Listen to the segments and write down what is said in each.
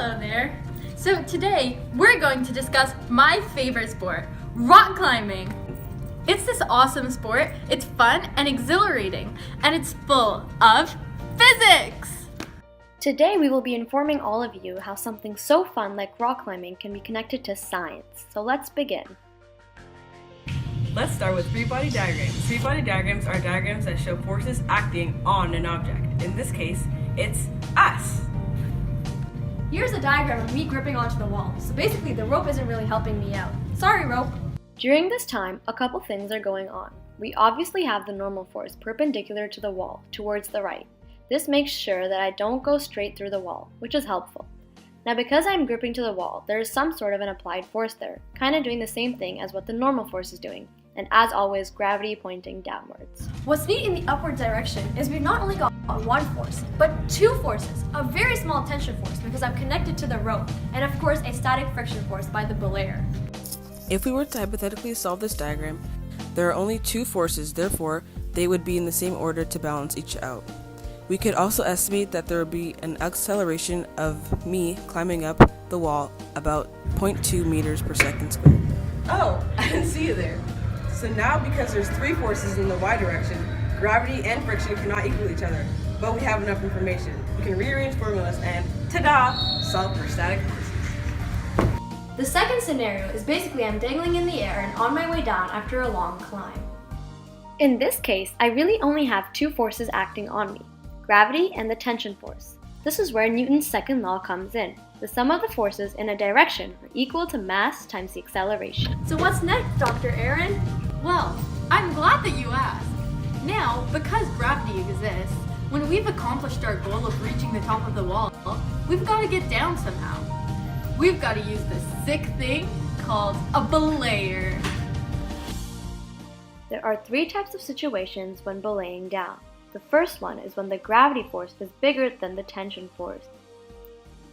Hello there. So today we're going to discuss my favorite sport, rock climbing. It's this awesome sport, it's fun and exhilarating, and it's full of physics! Today we will be informing all of you how something so fun like rock climbing can be connected to science. So let's begin. Let's start with three-body diagrams. Three-body diagrams are diagrams that show forces acting on an object. In this case, it's us. Here's a diagram of me gripping onto the wall. So basically the rope isn't really helping me out. Sorry, rope. During this time, a couple things are going on. We obviously have the normal force perpendicular to the wall, towards the right. This makes sure that I don't go straight through the wall, which is helpful. Now because I'm gripping to the wall, there is some sort of an applied force there, kind of doing the same thing as what the normal force is doing. And as always, gravity pointing downwards. What's neat in the upward direction is we've not only got one force, but two forces. A very small tension force because I'm connected to the rope, and of course a static friction force by the belayer. If we were to hypothetically solve this diagram, there are only two forces, therefore they would be in the same order to balance each out. We could also estimate that there would be an acceleration of me climbing up the wall about 0.2 meters per second squared. Oh, I didn't see you there. So now because there's three forces in the y direction, gravity and friction cannot equal each other, but we have enough information. We can rearrange formulas and, ta-da, solve for static forces. The second scenario is basically I'm dangling in the air and on my way down after a long climb. In this case, I really only have two forces acting on me, gravity and the tension force. This is where Newton's second law comes in. The sum of the forces in a direction are equal to mass times the acceleration. So what's next, Dr. Aaron? Well, I'm glad that you asked. Now, because gravity exists, when we've accomplished our goal of reaching the top of the wall, we've got to get down somehow. We've got to use this sick thing called a belayer. There are three types of situations when belaying down. The first one is when the gravity force is bigger than the tension force.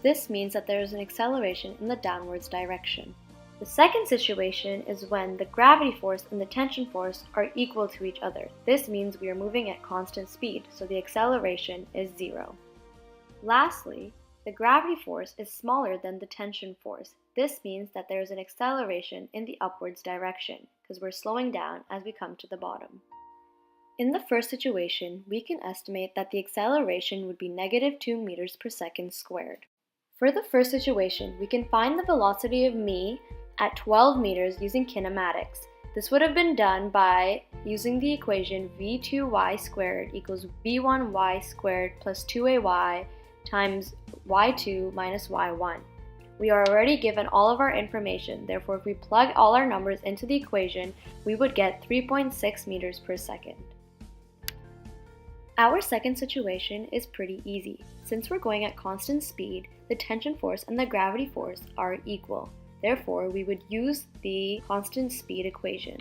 This means that there is an acceleration in the downwards direction. The second situation is when the gravity force and the tension force are equal to each other. This means we are moving at constant speed, so the acceleration is 0. Lastly, the gravity force is smaller than the tension force. This means that there is an acceleration in the upwards direction, because we're slowing down as we come to the bottom. In the first situation, we can estimate that the acceleration would be negative 2 meters per second squared. For the first situation, we can find the velocity of me at 12 meters using kinematics. This would have been done by using the equation v2y squared equals v1y squared plus 2ay times y2 minus y1. We are already given all of our information, therefore if we plug all our numbers into the equation, we would get 3.6 meters per second. Our second situation is pretty easy. Since we're going at constant speed, the tension force and the gravity force are equal. Therefore, we would use the constant speed equation.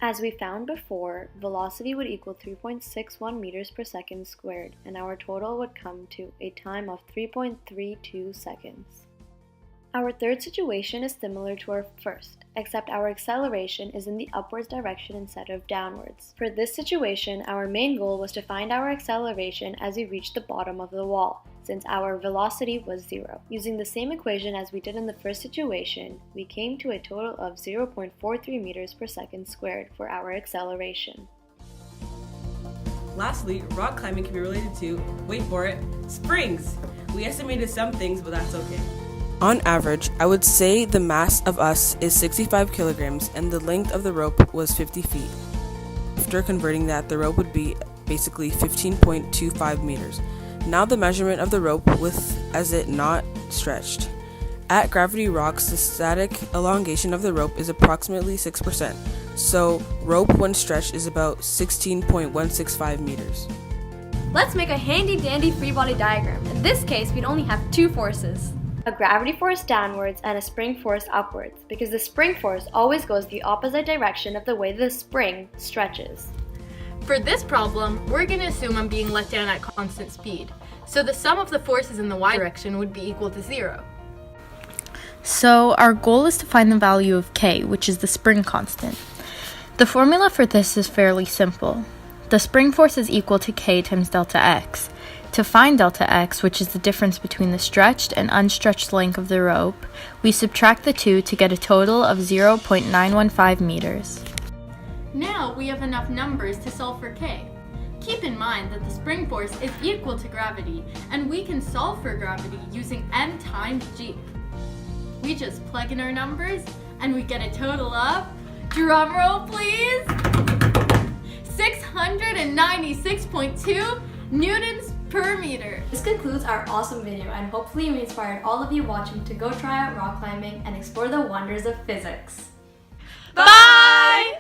As we found before, velocity would equal 3.61 meters per second squared, and our total would come to a time of 3.32 seconds. Our third situation is similar to our first, except our acceleration is in the upwards direction instead of downwards. For this situation, our main goal was to find our acceleration as we reached the bottom of the wall, since our velocity was 0. Using the same equation as we did in the first situation, we came to a total of 0.43 meters per second squared for our acceleration. Lastly, rock climbing can be related to, wait for it, springs. We estimated some things, but that's okay. On average, I would say the mass of us is 65 kilograms and the length of the rope was 50 feet. After converting that, the rope would be basically 15.25 meters. Now the measurement of the rope width as it not stretched. At Gravity Rocks, the static elongation of the rope is approximately 6%, so rope when stretched is about 16.165 meters. Let's make a handy dandy free body diagram. In this case, we'd only have two forces. A gravity force downwards and a spring force upwards, because the spring force always goes the opposite direction of the way the spring stretches. For this problem, we're going to assume I'm being let down at constant speed. So the sum of the forces in the y direction would be equal to 0. So our goal is to find the value of k, which is the spring constant. The formula for this is fairly simple. The spring force is equal to k times delta x. To find delta x, which is the difference between the stretched and unstretched length of the rope, we subtract the two to get a total of 0.915 meters. Now we have enough numbers to solve for k. Keep in mind that the spring force is equal to gravity, and we can solve for gravity using m times g. We just plug in our numbers, and we get a total of, drum roll please, 696.2 newtons per meter. This concludes our awesome video, and hopefully we inspired all of you watching to go try out rock climbing and explore the wonders of physics. Bye!